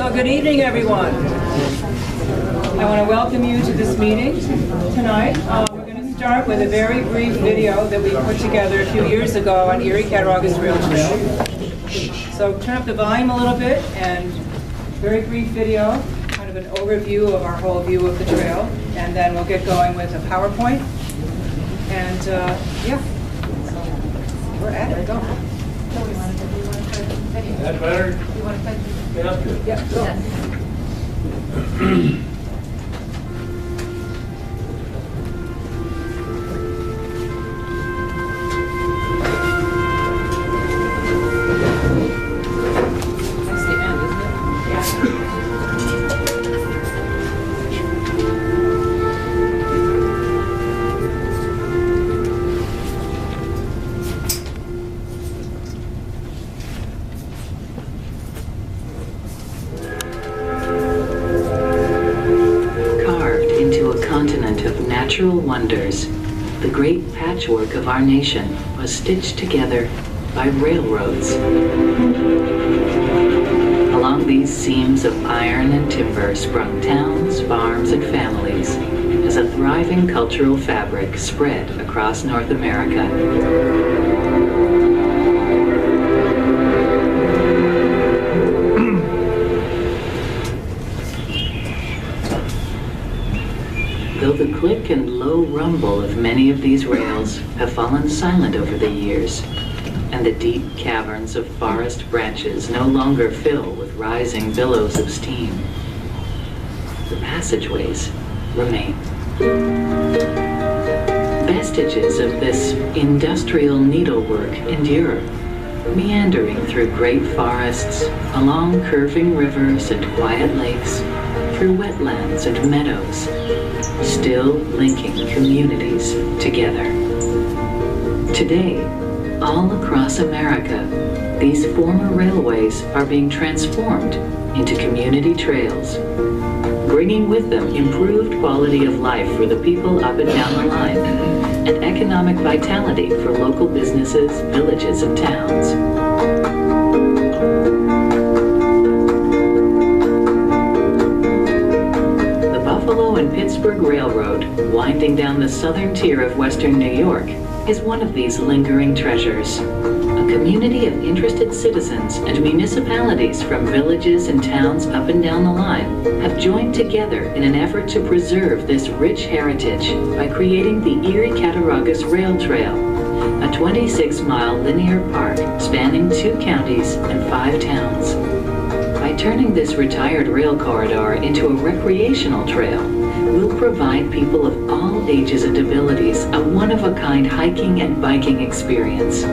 So good evening, everyone. I want to welcome you to this meeting tonight. We're going to start with a very brief video that we put together a few years ago on Erie Cattaraugus Rail Trail. So turn up the volume a little bit, and very brief video, kind of an overview of our whole view of the trail, and then we'll get going with a PowerPoint. And yeah, so we're at it. Go. That better? You want to play? Yeah, good. Yeah, go. That's the end, isn't it? Yeah. Natural wonders, the great patchwork of our nation was stitched together by railroads. Along these seams of iron and timber sprung towns, farms, and families as a thriving cultural fabric spread across North America. Though the click and low rumble of many of these rails have fallen silent over the years, and the deep caverns of forest branches no longer fill with rising billows of steam, the passageways remain. Vestiges of this industrial needlework endure, meandering through great forests, along curving rivers and quiet lakes, through wetlands and meadows, still linking communities together. Today, all across America, these former railways are being transformed into community trails, bringing with them improved quality of life for the people up and down the line, and economic vitality for local businesses, villages, and towns. And Pittsburgh Railroad, winding down the southern tier of western New York, is one of these lingering treasures. A community of interested citizens and municipalities from villages and towns up and down the line have joined together in an effort to preserve this rich heritage by creating the Erie Cattaraugus Rail Trail, a 26-mile linear park spanning 2 counties and 5 towns. By turning this retired rail corridor into a recreational trail, we'll provide people of all ages and abilities a one-of-a-kind hiking and biking experience,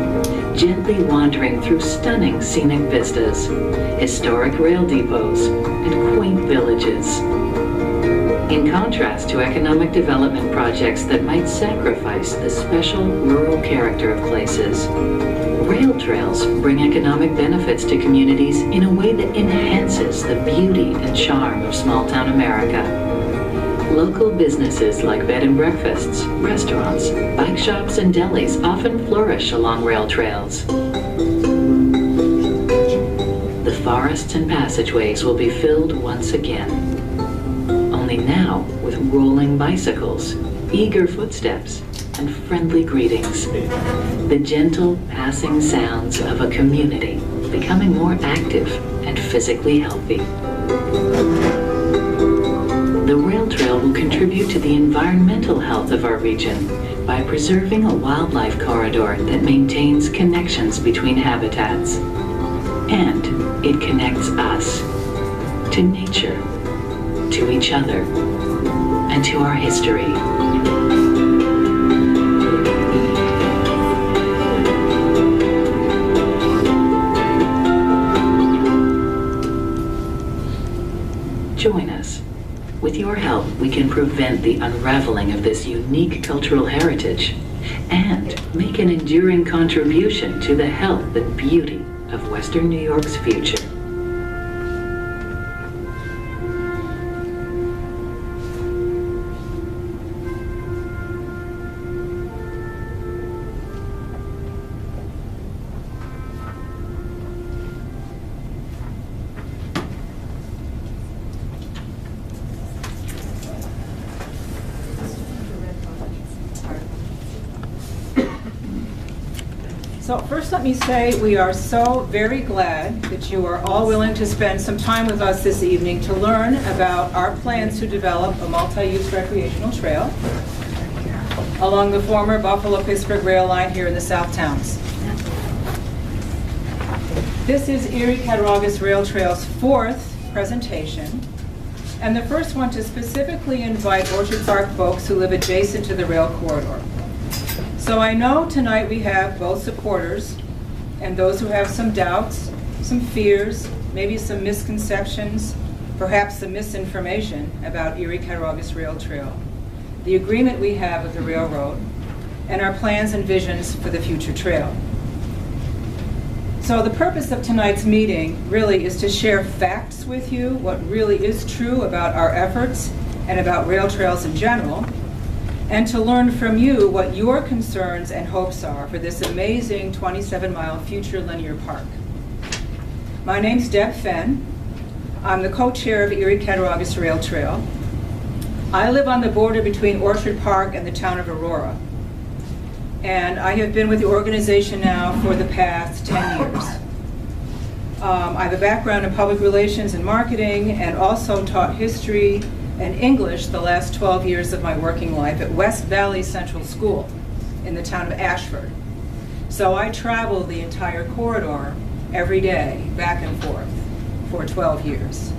gently wandering through stunning scenic vistas, historic rail depots, and quaint villages. In contrast to economic development projects that might sacrifice the special rural character of places, rail trails bring economic benefits to communities in a way that enhances the beauty and charm of small-town America. Local businesses like bed and breakfasts, restaurants, bike shops, and delis often flourish along rail trails. The forests and passageways will be filled once again, only now with rolling bicycles, eager footsteps, and friendly greetings. The gentle passing sounds of a community becoming more active and physically healthy. The rail trail will contribute to the environmental health of our region by preserving a wildlife corridor that maintains connections between habitats. And it connects us to nature, to each other, and to our history. Join us. With your help, we can prevent the unraveling of this unique cultural heritage and make an enduring contribution to the health and beauty of Western New York's future. So first let me say we are so very glad that you are all willing to spend some time with us this evening to learn about our plans to develop a multi-use recreational trail along the former Buffalo-Pittsburgh rail line here in the South Towns. This is Erie Cattaraugus Rail Trail's 4th presentation, and the first one to specifically invite Orchard Park folks who live adjacent to the rail corridor. So I know tonight we have both supporters and those who have some doubts, some fears, maybe some misconceptions, perhaps some misinformation about Erie Cattaraugus Rail Trail, the agreement we have with the railroad, and our plans and visions for the future trail. So the purpose of tonight's meeting really is to share facts with you, what really is true about our efforts and about rail trails in general, and to learn from you what your concerns and hopes are for this amazing 27-mile future linear park. My name's Deb Fenn. I'm the co-chair of Erie Cattaraugus Rail Trail. I live on the border between Orchard Park and the town of Aurora. And I have been with the organization now for the past 10 years. I have a background in public relations and marketing, and also taught history and English the last 12 years of my working life at West Valley Central School in the town of Ashford. So I traveled the entire corridor every day, back and forth, for 12 years.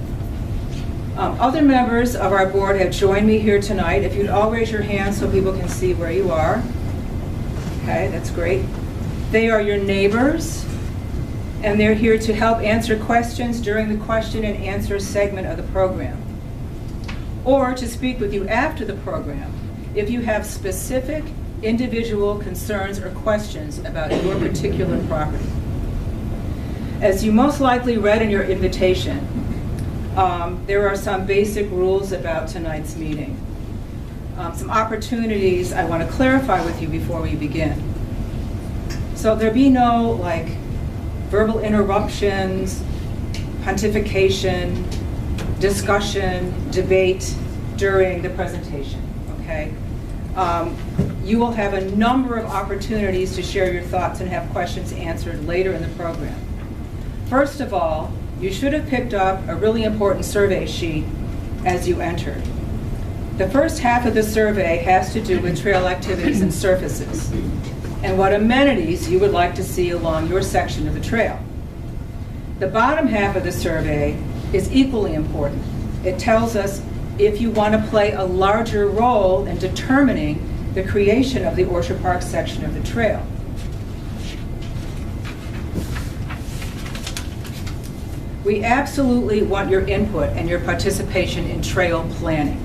Other members of our board have joined me here tonight. If you'd all raise your hands so people can see where you are. Okay, that's great. They are your neighbors, and they're here to help answer questions during the question and answer segment of the program, or to speak with you after the program if you have specific individual concerns or questions about your particular property. As you most likely read in your invitation, there are some basic rules about tonight's meeting. Some opportunities I want to clarify with you before we begin. So there be no verbal interruptions, pontification, discussion, debate during the presentation, okay? You will have a number of opportunities to share your thoughts and have questions answered later in the program. First of all, you should have picked up a really important survey sheet as you entered. The first half of the survey has to do with trail activities and surfaces, and what amenities you would like to see along your section of the trail. The bottom half of the survey is equally important. It tells us if you want to play a larger role in determining the creation of the Orchard Park section of the trail. We absolutely want your input and your participation in trail planning.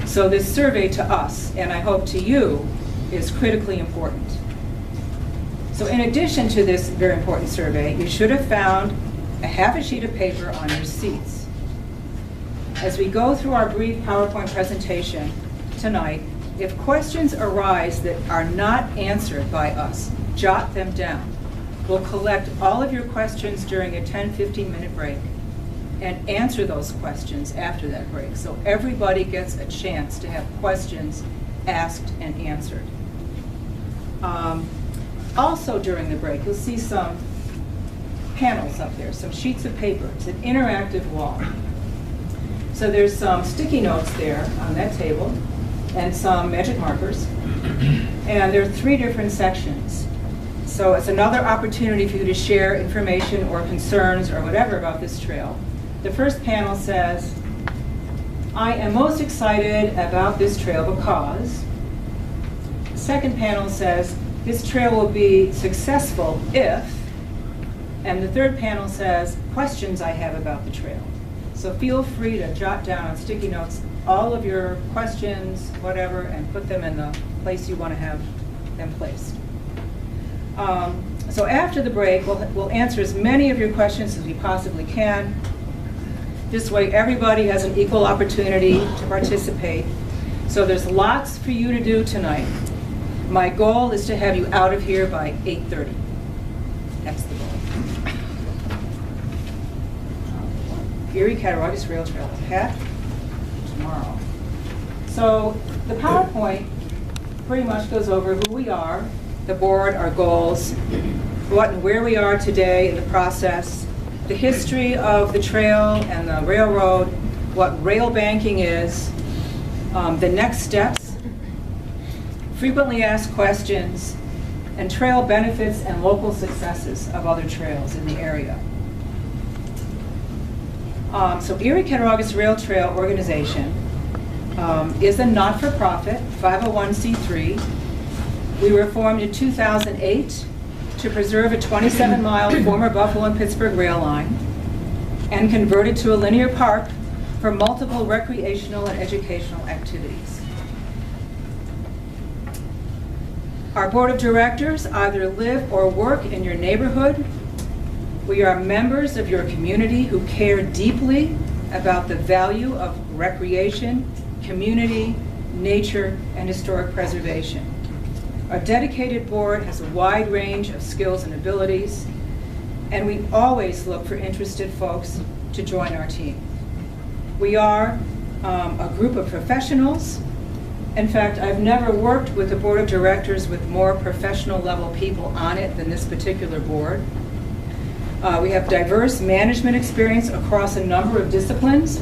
So this survey to us, and I hope to you, is critically important. So in addition to this very important survey, you should have found a half a sheet of paper on your seats. As we go through our brief PowerPoint presentation tonight, if questions arise that are not answered by us, jot them down. We'll collect all of your questions during a 10-15 minute break and answer those questions after that break. So everybody gets a chance to have questions asked and answered. Also during the break, you'll see some panels up there, some sheets of paper. It's an interactive wall. So there's some sticky notes there on that table and some magic markers. And there are 3 different sections. So it's another opportunity for you to share information or concerns or whatever about this trail. The first panel says, I am most excited about this trail because. The second panel says, this trail will be successful if. And the third panel says, questions I have about the trail. So feel free to jot down on sticky notes all of your questions, whatever, and put them in the place you want to have them placed. So after the break, we'll answer as many of your questions as we possibly can. This way, everybody has an equal opportunity to participate. So there's lots for you to do tonight. My goal is to have you out of here by 8:30. That's the goal. Erie Cattaraugus Rail Trail, Pat, tomorrow. So the PowerPoint pretty much goes over who we are, the board, our goals, what and where we are today in the process, the history of the trail and the railroad, what rail banking is, the next steps, frequently asked questions, and trail benefits and local successes of other trails in the area. So Erie Cattaraugus Rail Trail Organization is a not-for-profit 501c3. We were formed in 2008 to preserve a 27-mile former Buffalo and Pittsburgh rail line and convert it to a linear park for multiple recreational and educational activities. Our board of directors either live or work in your neighborhood. We are members of your community who care deeply about the value of recreation, community, nature, and historic preservation. Our dedicated board has a wide range of skills and abilities, and we always look for interested folks to join our team. We are a group of professionals. In fact, I've never worked with a board of directors with more professional level people on it than this particular board. We have diverse management experience across a number of disciplines.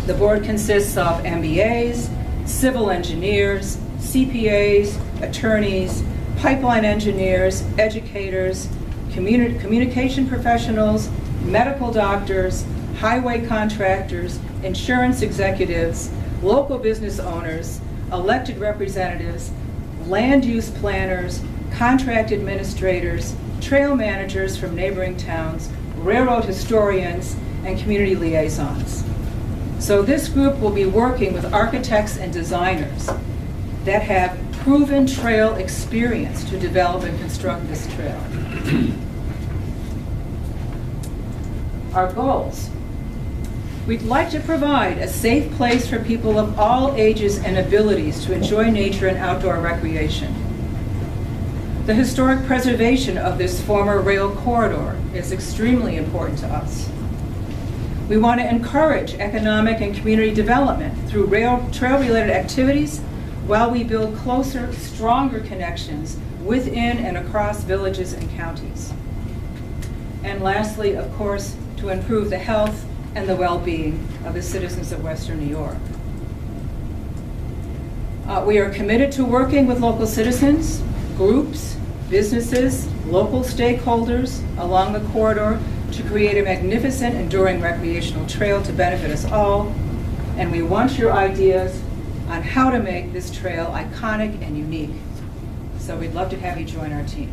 The board consists of MBAs, civil engineers, CPAs, attorneys, pipeline engineers, educators, communication professionals, medical doctors, highway contractors, insurance executives, local business owners, elected representatives, land use planners, contract administrators, trail managers from neighboring towns, railroad historians, and community liaisons. So this group will be working with architects and designers that have proven trail experience to develop and construct this trail. Our goals. We'd like to provide a safe place for people of all ages and abilities to enjoy nature and outdoor recreation. The historic preservation of this former rail corridor is extremely important to us. We want to encourage economic and community development through trail-related activities while we build closer, stronger connections within and across villages and counties. And lastly, of course, to improve the health and the well-being of the citizens of Western New York. We are committed to working with local citizens, groups, businesses, local stakeholders along the corridor to create a magnificent, enduring recreational trail to benefit us all. And we want your ideas on how to make this trail iconic and unique. So we'd love to have you join our team.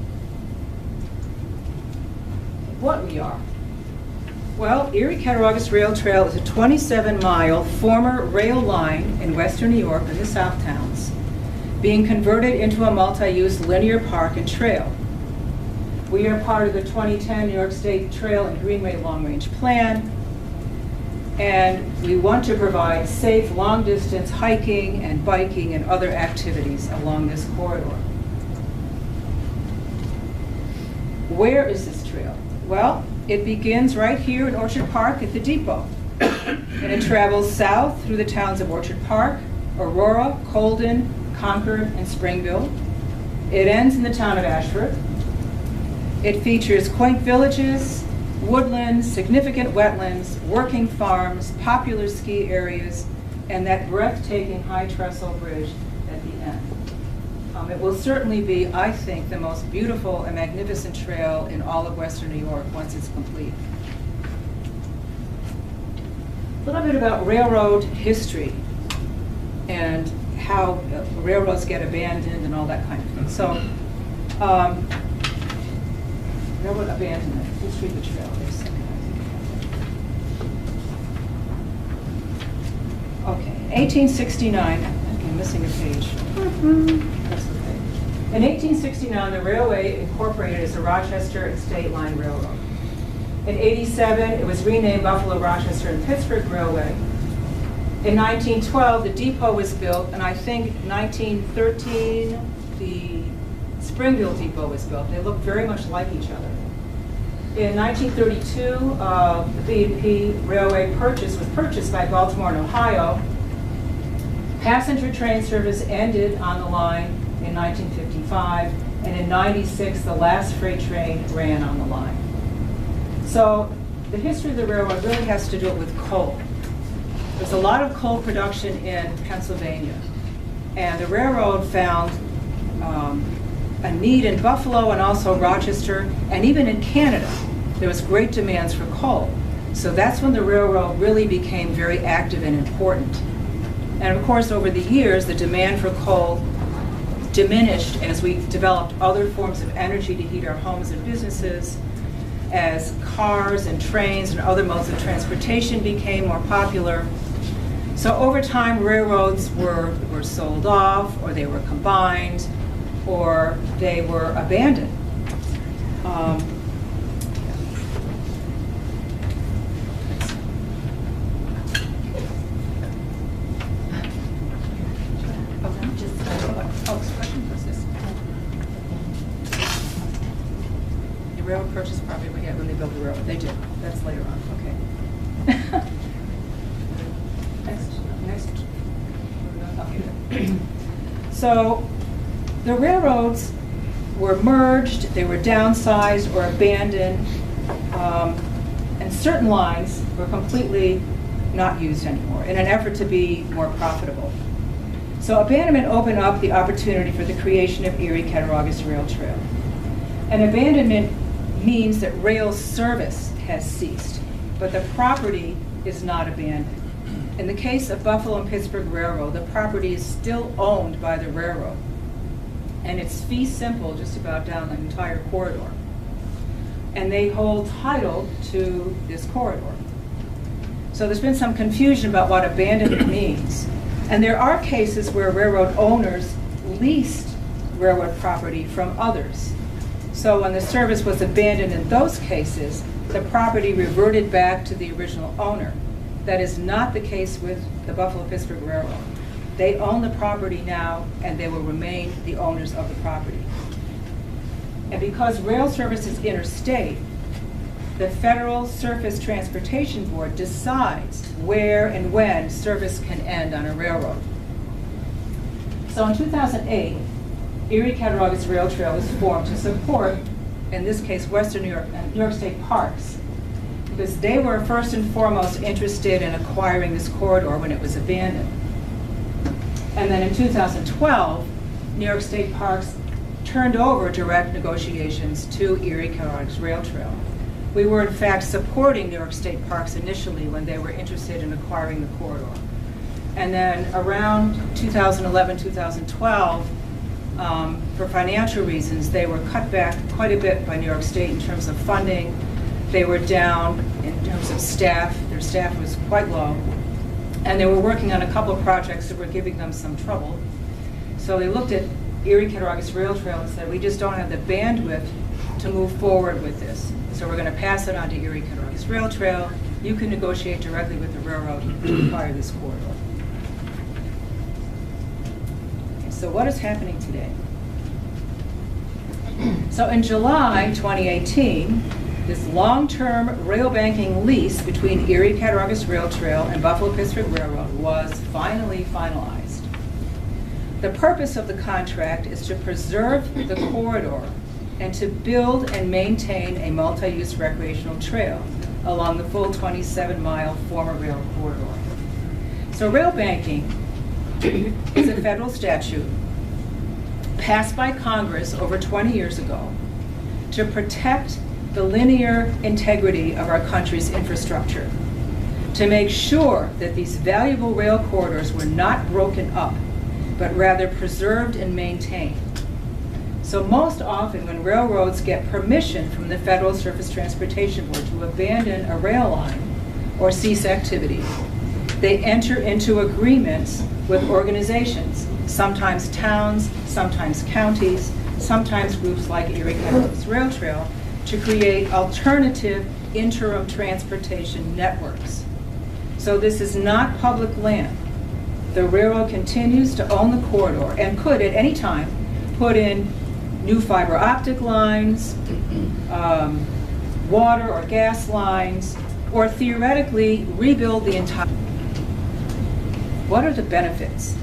What we are. Well, Erie Cattaraugus Rail Trail is a 27-mile former rail line in Western New York in the South Towns, being converted into a multi-use linear park and trail. We are part of the 2010 New York State Trail and Greenway Long Range Plan, and we want to provide safe, long-distance hiking and biking and other activities along this corridor. Where is this trail? Well, it begins right here in Orchard Park at the depot, and it travels south through the towns of Orchard Park, Aurora, Colden, Concord, and Springville. It ends in the town of Ashford. It features quaint villages, woodlands, significant wetlands, working farms, popular ski areas, and that breathtaking high trestle bridge at the end. It will certainly be, I think, the most beautiful and magnificent trail in all of Western New York once it's complete. A little bit about railroad history and how railroads get abandoned and all that kind of thing. So, railroad abandonment, let's read the trail for a second. Okay, 1869, I'm missing a page. That's okay. In 1869, the railway incorporated as the Rochester and State Line Railroad. In 87, it was renamed Buffalo, Rochester, and Pittsburgh Railway. In 1912, the depot was built, and I think 1913, the Springville Depot was built. They look very much like each other. In 1932, the B&P Railway was purchased by Baltimore and Ohio. Passenger train service ended on the line in 1955, and in '96, the last freight train ran on the line. So the history of the railroad really has to do with coal. There's a lot of coal production in Pennsylvania, and the railroad found a need in Buffalo and also Rochester, and even in Canada. There was great demands for coal. So that's when the railroad really became very active and important. And of course, over the years, the demand for coal diminished as we developed other forms of energy to heat our homes and businesses, as cars and trains and other modes of transportation became more popular. So over time, railroads were sold off, or they were combined, or they were abandoned. The railroad purchased property when they built the railroad. They did. That's later on. Okay. Next. Okay. So the railroads were merged, they were downsized or abandoned, and certain lines were completely not used anymore in an effort to be more profitable. So abandonment opened up the opportunity for the creation of Erie Cattaraugus Rail Trail. And abandonment means that rail service has ceased, but the property is not abandoned. In the case of Buffalo and Pittsburgh Railroad, the property is still owned by the railroad, and it's fee simple just about down the entire corridor. And they hold title to this corridor. So there's been some confusion about what abandonment means. And there are cases where railroad owners leased railroad property from others. So when the service was abandoned in those cases, the property reverted back to the original owner. That is not the case with the Buffalo-Pittsburgh Railroad. They own the property now, and they will remain the owners of the property. And because rail service is interstate, the Federal Surface Transportation Board decides where and when service can end on a railroad. So in 2008, Erie Cattaraugus Rail Trail was formed to support, in this case, Western New York and New York State Parks, because they were first and foremost interested in acquiring this corridor when it was abandoned. And then in 2012, New York State Parks turned over direct negotiations to Erie Cattaraugus Rail Trail. We were in fact supporting New York State Parks initially when they were interested in acquiring the corridor. And then around 2011, 2012, for financial reasons, they were cut back quite a bit by New York State in terms of funding. They were down in terms of staff. Their staff was quite low. And they were working on a couple of projects that were giving them some trouble. So they looked at Erie Cattaraugus Rail Trail and said, we just don't have the bandwidth to move forward with this. So we're going to pass it on to Erie Cattaraugus Rail Trail. You can negotiate directly with the railroad to acquire this corridor. Okay, so what is happening today? So in July 2018, this long-term rail banking lease between Erie Cattaraugus Rail Trail and Buffalo-Pittsburgh Railroad was finally finalized. The purpose of the contract is to preserve the corridor and to build and maintain a multi-use recreational trail along the full 27-mile former rail corridor. So rail banking is a federal statute passed by Congress over 20 years ago to protect the linear integrity of our country's infrastructure, to make sure that these valuable rail corridors were not broken up, but rather preserved and maintained. So most often when railroads get permission from the Federal Surface Transportation Board to abandon a rail line or cease activity, they enter into agreements with organizations, sometimes towns, sometimes counties, sometimes groups like Erie Cattaraugus Rail Trail, to create alternative interim transportation networks. So this is not public land. The railroad continues to own the corridor and could at any time put in new fiber optic lines, water or gas lines, or theoretically rebuild the entire. What are the benefits?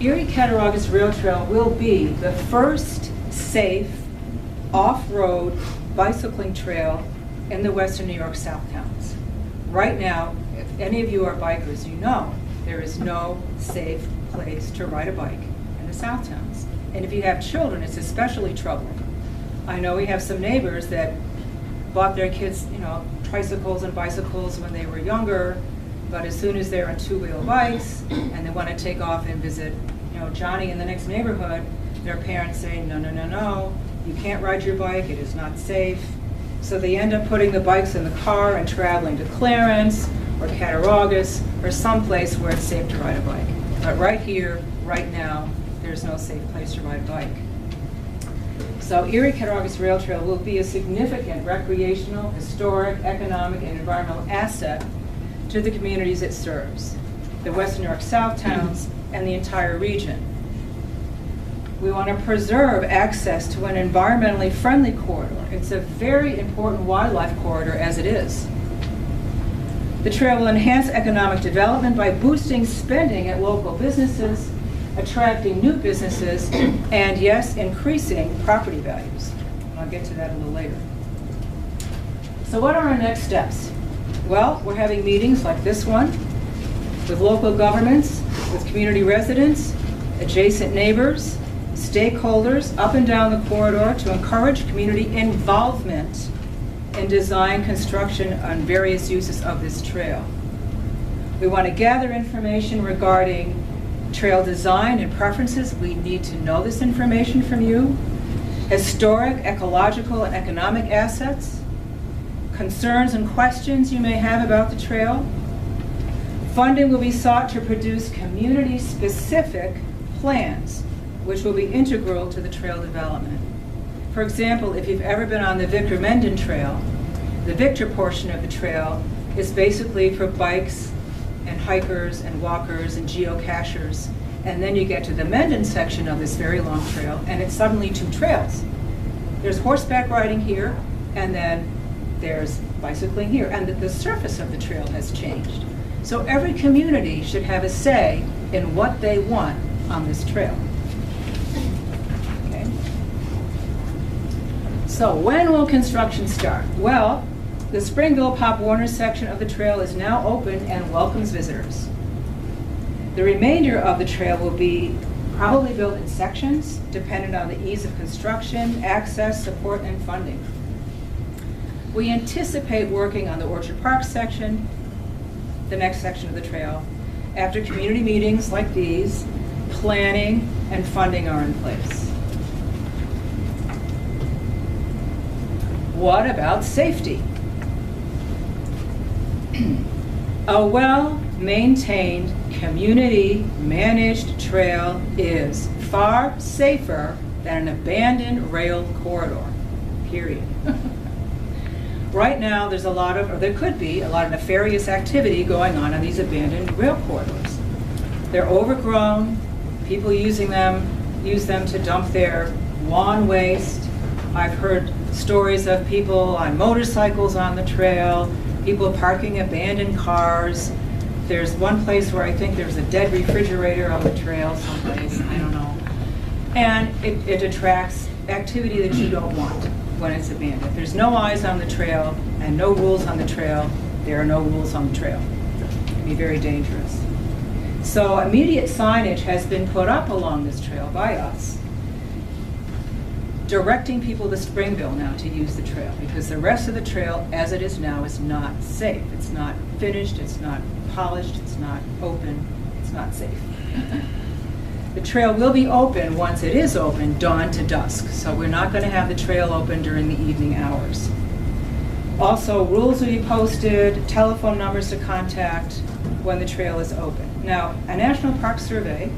Erie Cattaraugus Rail Trail will be the first safe, off-road bicycling trail in the Western New York South Towns. Right now, if any of you are bikers, you know there is no safe place to ride a bike in the South Towns. And if you have children, it's especially troubling. I know we have some neighbors that bought their kids, tricycles and bicycles when they were younger, but as soon as they're on two-wheel bikes and they want to take off and visit, Johnny in the next neighborhood, their parents say, no, no, no, no, you can't ride your bike, it is not safe. So they end up putting the bikes in the car and traveling to Clarence or Cattaraugus or someplace where it's safe to ride a bike. But right here, right now, there's no safe place to ride a bike. So Erie Cattaraugus Rail Trail will be a significant recreational, historic, economic, and environmental asset to the communities it serves, the Western New York South Towns and the entire region. We want to preserve access to an environmentally friendly corridor. It's a very important wildlife corridor as it is. The trail will enhance economic development by boosting spending at local businesses, attracting new businesses, and yes, increasing property values. I'll get to that a little later. So what are our next steps? Well, we're having meetings like this one with local governments, with community residents, adjacent neighbors, stakeholders up and down the corridor to encourage community involvement in design, construction, and various uses of this trail. We want to gather information regarding trail design and preferences. We need to know this information from you. Historic, ecological, and economic assets. Concerns and questions you may have about the trail. Funding will be sought to produce community-specific plans, which will be integral to the trail development. For example, if you've ever been on the Victor Menden Trail, the Victor portion of the trail is basically for bikes and hikers and walkers and geocachers. And then you get to the Menden section of this very long trail, and it's suddenly two trails. There's horseback riding here, and then there's bicycling here, and the surface of the trail has changed. So every community should have a say in what they want on this trail. Okay. So when will construction start? Well, the Springville Pop Warner section of the trail is now open and welcomes visitors. The remainder of the trail will be probably built in sections, dependent on the ease of construction, access, support, and funding. We anticipate working on the Orchard Park section, the next section of the trail, after community meetings like these, planning and funding are in place. What about safety? A well-maintained, community-managed trail is far safer than an abandoned rail corridor, period. Right now, there's a lot of, or there could be, a lot of nefarious activity going on these abandoned rail corridors. They're overgrown, people use them to dump their lawn waste. I've heard stories of people on motorcycles on the trail, people parking abandoned cars. There's one place where I think there's a dead refrigerator on the trail someplace, I don't know. And it attracts activity that you don't want when it's abandoned. If there's no eyes on the trail and no rules on the trail, there are no rules on the trail. It can be very dangerous. So immediate signage has been put up along this trail by us, directing people to Springville now to use the trail, because the rest of the trail as it is now is not safe. It's not finished, it's not polished, it's not open, it's not safe. The trail will be open once it is open, dawn to dusk. So we're not going to have the trail open during the evening hours. Also, rules will be posted, telephone numbers to contact when the trail is open. Now, a National Park Survey,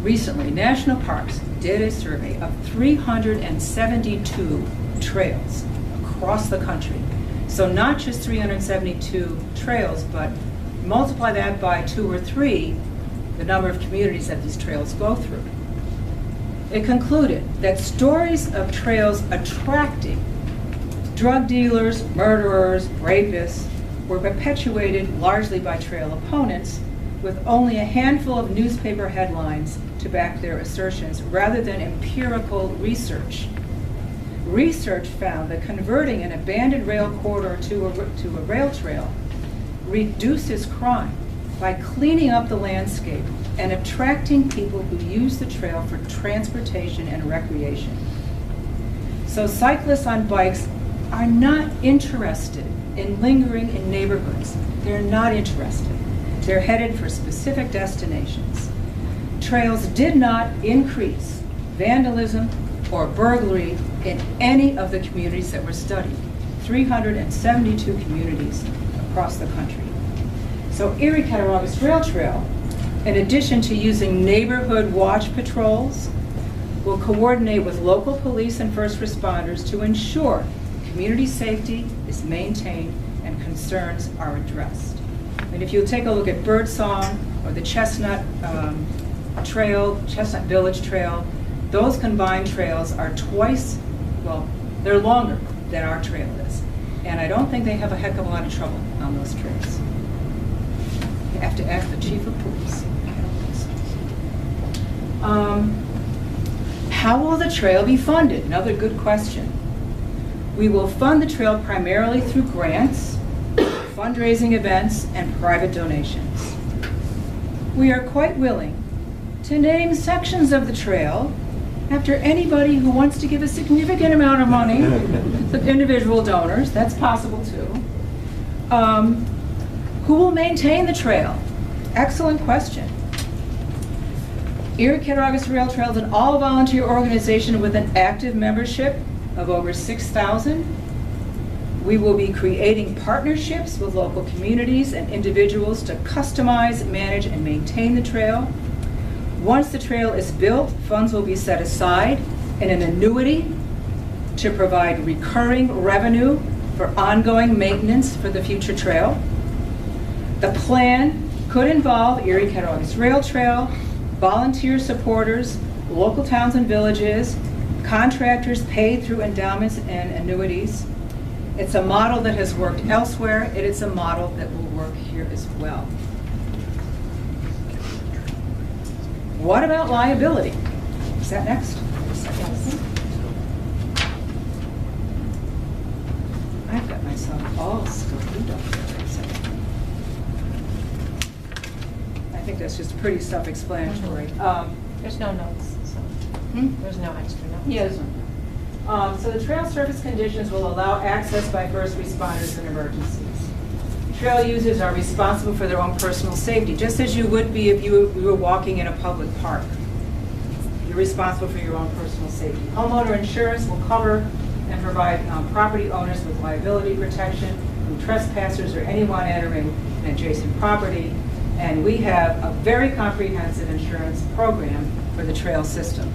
recently, National Parks did a survey of 372 trails across the country. So not just 372 trails, but multiply that by 2 or 3, the number of communities that these trails go through. It concluded that stories of trails attracting drug dealers, murderers, rapists were perpetuated largely by trail opponents, with only a handful of newspaper headlines to back their assertions, rather than empirical research. Research found that converting an abandoned rail corridor to a rail trail reduces crime by cleaning up the landscape and attracting people who use the trail for transportation and recreation. So cyclists on bikes are not interested in lingering in neighborhoods. They're not interested. They're headed for specific destinations. Trails did not increase vandalism or burglary in any of the communities that were studied, 372 communities across the country. So Erie Cattaraugus Rail Trail, in addition to using neighborhood watch patrols, will coordinate with local police and first responders to ensure community safety is maintained and concerns are addressed. And if you take a look at Birdsong or the Chestnut Trail, Chestnut Village Trail, those combined trails are twice, well, they're longer than our trail is. And I don't think they have a heck of a lot of trouble on those trails. You have to ask the chief of police. I don't think so. How will the trail be funded? Another good question. We will fund the trail primarily through grants, fundraising events, and private donations. We are quite willing to name sections of the trail after anybody who wants to give a significant amount of money, the individual donors, that's possible too. Who will maintain the trail? Excellent question. Erie Cattaraugus Rail Trail is an all-volunteer organization with an active membership of over 6,000. We will be creating partnerships with local communities and individuals to customize, manage, and maintain the trail. Once the trail is built, funds will be set aside in an annuity to provide recurring revenue for ongoing maintenance for the future trail. The plan could involve Erie Cattaraugus Rail Trail, volunteer supporters, local towns and villages, contractors paid through endowments and annuities. It's a model that has worked elsewhere, and it's a model that will work here as well. What about liability? Is that next? Yes. I've got myself all screwed up there. I think that's just pretty self-explanatory. There's no notes, so there's no extra notes. Yes. So the trail surface conditions will allow access by first responders in emergencies. Trail users are responsible for their own personal safety, just as you would be if you were walking in a public park. You're responsible for your own personal safety. Homeowner insurance will cover and provide property owners with liability protection from trespassers or anyone entering an adjacent property. And we have a very comprehensive insurance program for the trail system.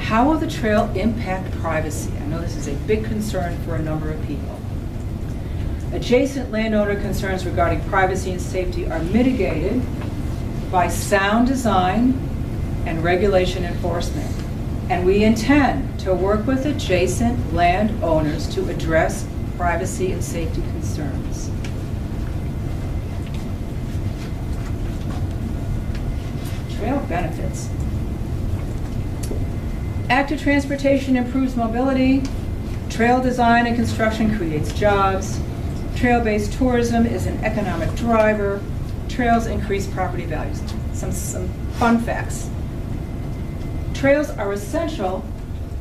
How will the trail impact privacy? I know this is a big concern for a number of people. Adjacent landowner concerns regarding privacy and safety are mitigated by sound design and regulation enforcement. And we intend to work with adjacent landowners to address privacy and safety concerns. Trail benefits. Active transportation improves mobility. Trail design and construction creates jobs. Trail-based tourism is an economic driver. Trails increase property values. Some fun facts. Trails are essential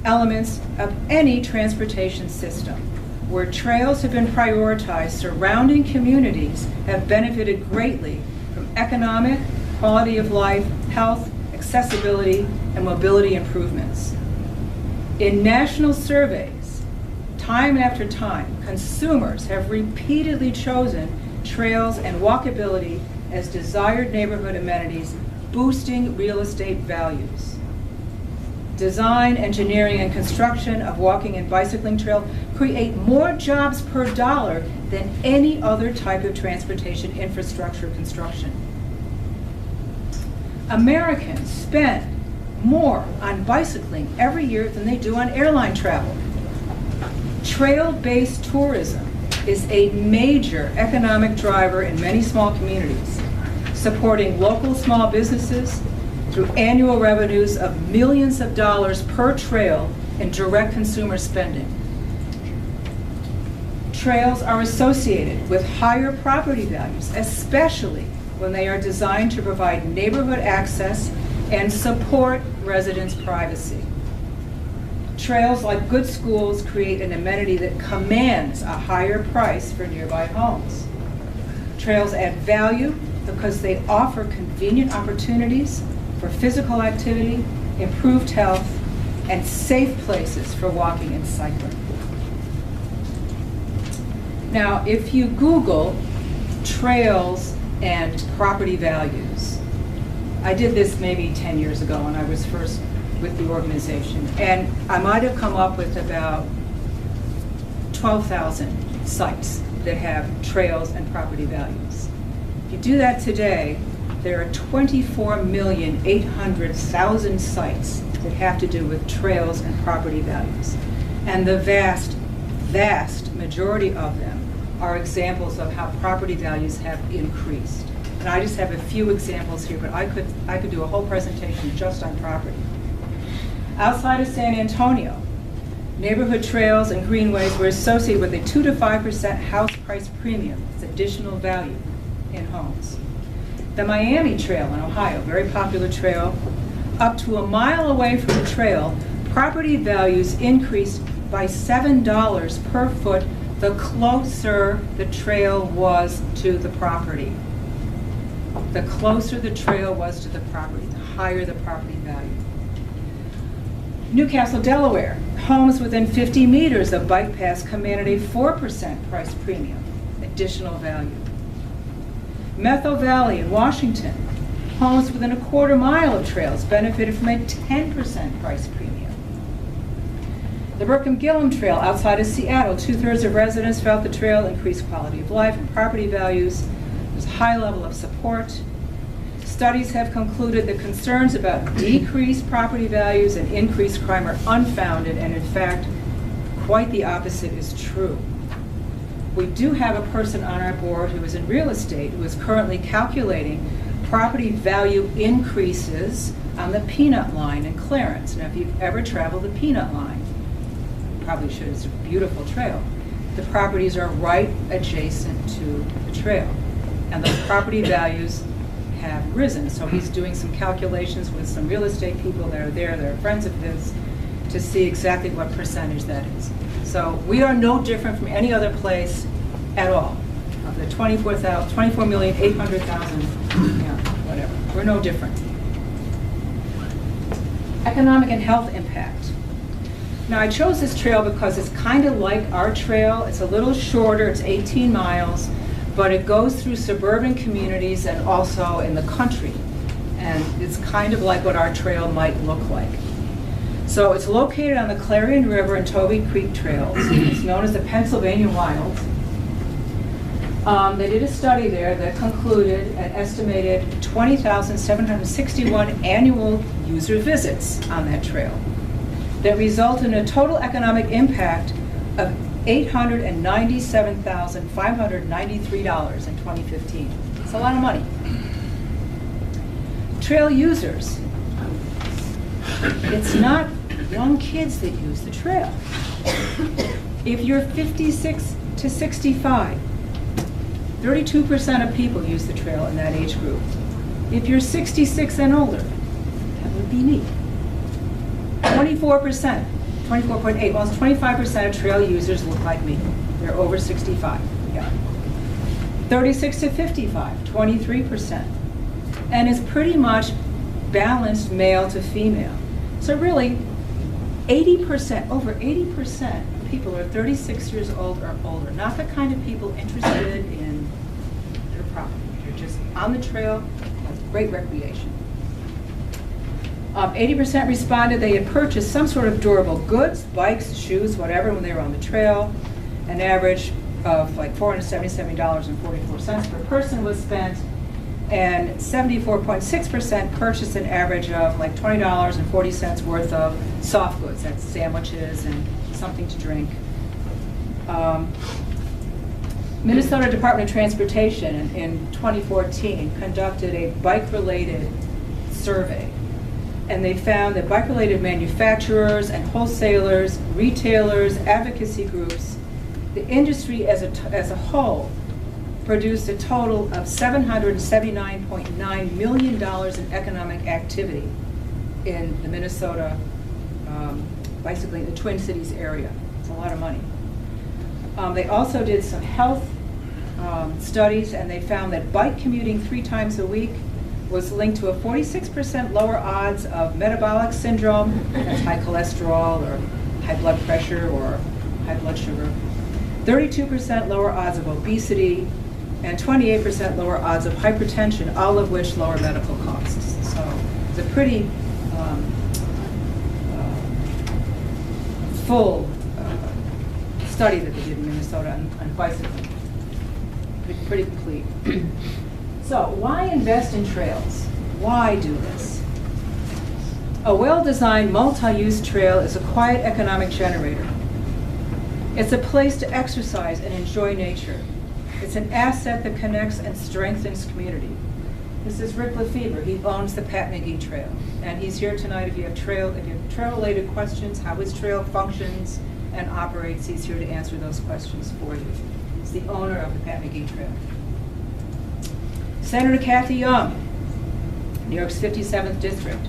elements of any transportation system. Where trails have been prioritized, surrounding communities have benefited greatly from economic, quality of life, health, accessibility, and mobility improvements. In national surveys, time after time, consumers have repeatedly chosen trails and walkability as desired neighborhood amenities, boosting real estate values. Design, engineering, and construction of walking and bicycling trail create more jobs per dollar than any other type of transportation infrastructure construction. Americans spend more on bicycling every year than they do on airline travel. Trail-based tourism is a major economic driver in many small communities, supporting local small businesses through annual revenues of millions of dollars per trail in direct consumer spending. Trails are associated with higher property values, especially when they are designed to provide neighborhood access and support residents' privacy. Trails, like good schools, create an amenity that commands a higher price for nearby homes. Trails add value because they offer convenient opportunities for physical activity, improved health, and safe places for walking and cycling. Now, if you Google trails and property values, I did this maybe 10 years ago when I was first with the organization, and I might have come up with about 12,000 sites that have trails and property values. If you do that today, there are 24,800,000 sites that have to do with trails and property values. And the vast, vast majority of them are examples of how property values have increased. And I just have a few examples here, but I could do a whole presentation just on property. Outside of San Antonio, neighborhood trails and greenways were associated with a 2 to 5% house price premium. It's additional value in homes. The Miami Trail in Ohio, very popular trail, up to a mile away from the trail, property values increased by $7 per foot the closer the trail was to the property. The closer the trail was to the property, the higher the property value. Newcastle, Delaware, homes within 50 meters of bike paths commanded a 4% price premium, additional value. Metho Valley in Washington, homes within a quarter mile of trails benefited from a 10% price premium. The Burkham-Gillum Trail outside of Seattle, 2/3 of residents felt the trail increased quality of life and property values. There's a high level of support. Studies have concluded that concerns about decreased property values and increased crime are unfounded, and in fact, quite the opposite is true. We do have a person on our board who is in real estate who is currently calculating property value increases on the Peanut Line in Clarence. Now, if you've ever traveled the Peanut Line, you probably should. It's a beautiful trail. The properties are right adjacent to the trail, and those property values have risen. So he's doing some calculations with some real estate people that are there, that are friends of his, to see exactly what percentage that is. So we are no different from any other place at all. Of the 24,800,000, whatever. We're no different. Economic and health impact. Now, I chose this trail because it's kind of like our trail. It's a little shorter, it's 18 miles, but it goes through suburban communities and also in the country. And it's kind of like what our trail might look like. So it's located on the Clarion River and Toby Creek trails. It's known as the Pennsylvania Wilds. They did a study there that concluded an estimated 20,761 annual user visits on that trail that result in a total economic impact of $897,593 in 2015. It's a lot of money. Trail users. It's not young kids that use the trail. If you're 56 to 65, 32% of people use the trail in that age group. If you're 66 and older, that would be me. 24%, 24.8, well, 25% of trail users look like me. They're over 65, yeah. 36 to 55, 23%. And it's pretty much balanced male to female. So really, 80%, over 80% of people are 36 years old or older. Not the kind of people interested in their property. They're just on the trail, has great recreation. 80% responded they had purchased some sort of durable goods, bikes, shoes, whatever, when they were on the trail. An average of like $477.44 per person was spent, and 74.6% purchased an average of like $20.40 worth of soft goods. That's sandwiches and something to drink. Minnesota Department of Transportation in 2014 conducted a bike-related survey, and they found that bike-related manufacturers and wholesalers, retailers, advocacy groups, the industry as a whole produced a total of $779.9 million in economic activity in the Minnesota, basically the Twin Cities area. It's a lot of money. They also did some health studies, and they found that bike commuting 3 times a week was linked to a 46% lower odds of metabolic syndrome, that's high cholesterol or high blood pressure or high blood sugar, 32% lower odds of obesity, and 28% lower odds of hypertension, all of which lower medical costs. So it's a pretty full study that they did in Minnesota on bicycling. Pretty complete. So why invest in trails? Why do this? A well-designed multi-use trail is a quiet economic generator. It's a place to exercise and enjoy nature. It's an asset that connects and strengthens community. This is Rick Lefebvre. He owns the Pat McGee Trail, and he's here tonight. If you have trail-related questions, how his trail functions and operates, he's here to answer those questions for you. He's the owner of the Pat McGee Trail. Senator Kathy Young, New York's 57th District,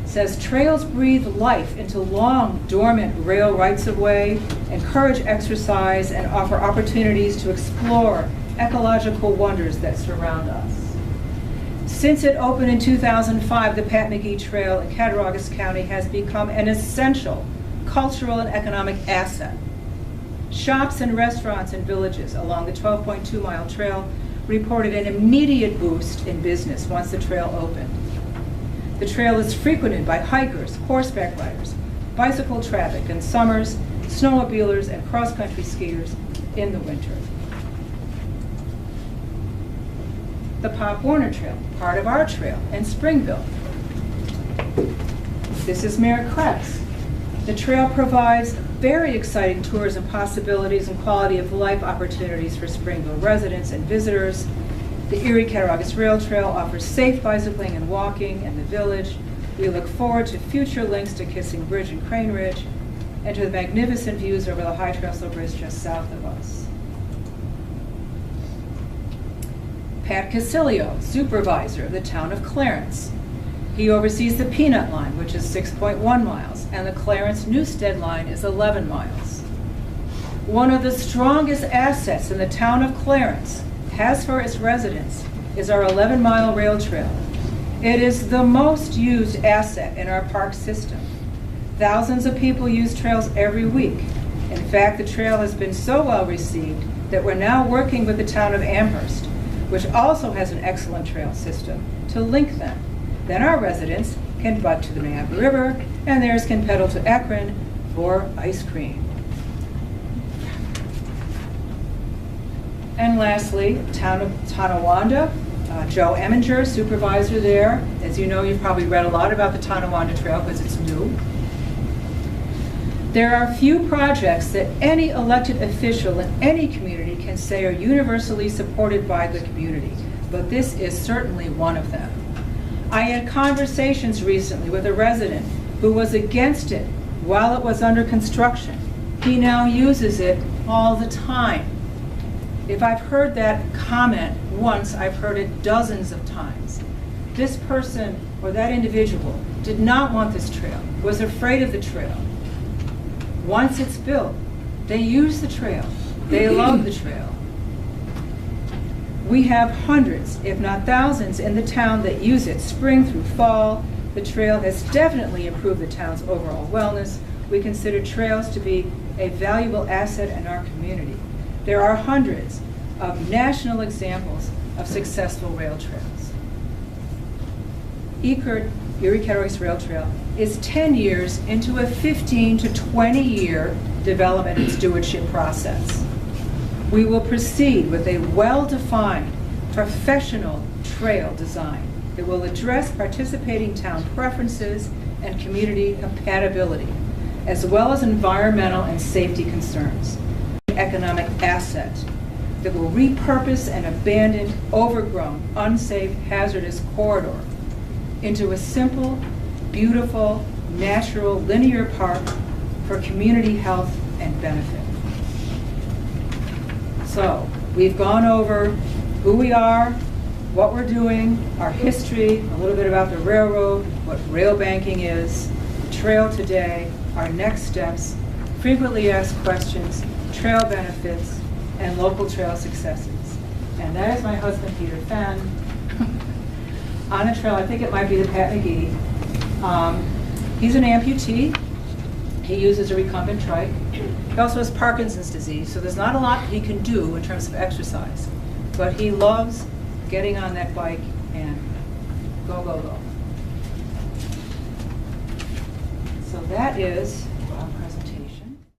says trails breathe life into long, dormant rail rights-of-way, encourage exercise, and offer opportunities to explore ecological wonders that surround us. Since it opened in 2005, the Pat McGee Trail in Cattaraugus County has become an essential cultural and economic asset. Shops and restaurants in villages along the 12.2-mile trail reported an immediate boost in business once the trail opened. The trail is frequented by hikers, horseback riders, bicycle traffic in summers, snowmobilers, and cross-country skiers in the winter. The Pop Warner Trail, part of our trail in Springville. This is Mayor Krebs. The trail provides very exciting tours and possibilities and quality of life opportunities for Springville residents and visitors. The Erie Cattaraugus Rail Trail offers safe bicycling and walking in the village. We look forward to future links to Kissing Bridge and Crane Ridge, and to the magnificent views over the High Trestle Bridge just south of us. Pat Casilio, supervisor of the town of Clarence. He oversees the Peanut Line, which is 6.1 miles, and the Clarence-Newstead Line is 11 miles. One of the strongest assets in the town of Clarence has for its residents is our 11-mile rail trail. It is the most used asset in our park system. Thousands of people use trails every week. In fact, the trail has been so well received that we're now working with the town of Amherst, which also has an excellent trail system, to link them. Then our residents can bike to the Mab River, and theirs can pedal to Akron for ice cream. And lastly, town of Tonawanda, Joe Eminger, supervisor there. As you know, you've probably read a lot about the Tonawanda Trail because it's new. There are few projects that any elected official in any community can say are universally supported by the community, but this is certainly one of them. I had conversations recently with a resident who was against it while it was under construction. He now uses it all the time. If I've heard that comment once, I've heard it dozens of times. This person or that individual did not want this trail, was afraid of the trail. Once it's built, they use the trail. They love the trail. We have hundreds, if not thousands, in the town that use it spring through fall. The trail has definitely improved the town's overall wellness. We consider trails to be a valuable asset in our community. There are hundreds of national examples of successful rail trails. ECRT, Erie Cattaraugus Rail Trail, is 10 years into a 15 to 20-year development and stewardship process. We will proceed with a well-defined, professional trail design that will address participating town preferences and community compatibility, as well as environmental and safety concerns. Economic asset. that will repurpose an abandoned, overgrown, unsafe, hazardous corridor into a simple, beautiful, natural, linear park for community health and benefit. So, we've gone over who we are, what we're doing, our history, a little bit about the railroad, what rail banking is, the trail today, our next steps, frequently asked questions, trail benefits, and local trail successes. And that is my husband, Peter Fenn. On a trail, I think it might be the Pat McGee. He's an amputee. He uses a recumbent trike. He also has Parkinson's disease, so there's not a lot he can do in terms of exercise. But he loves getting on that bike and go, go, go. So that is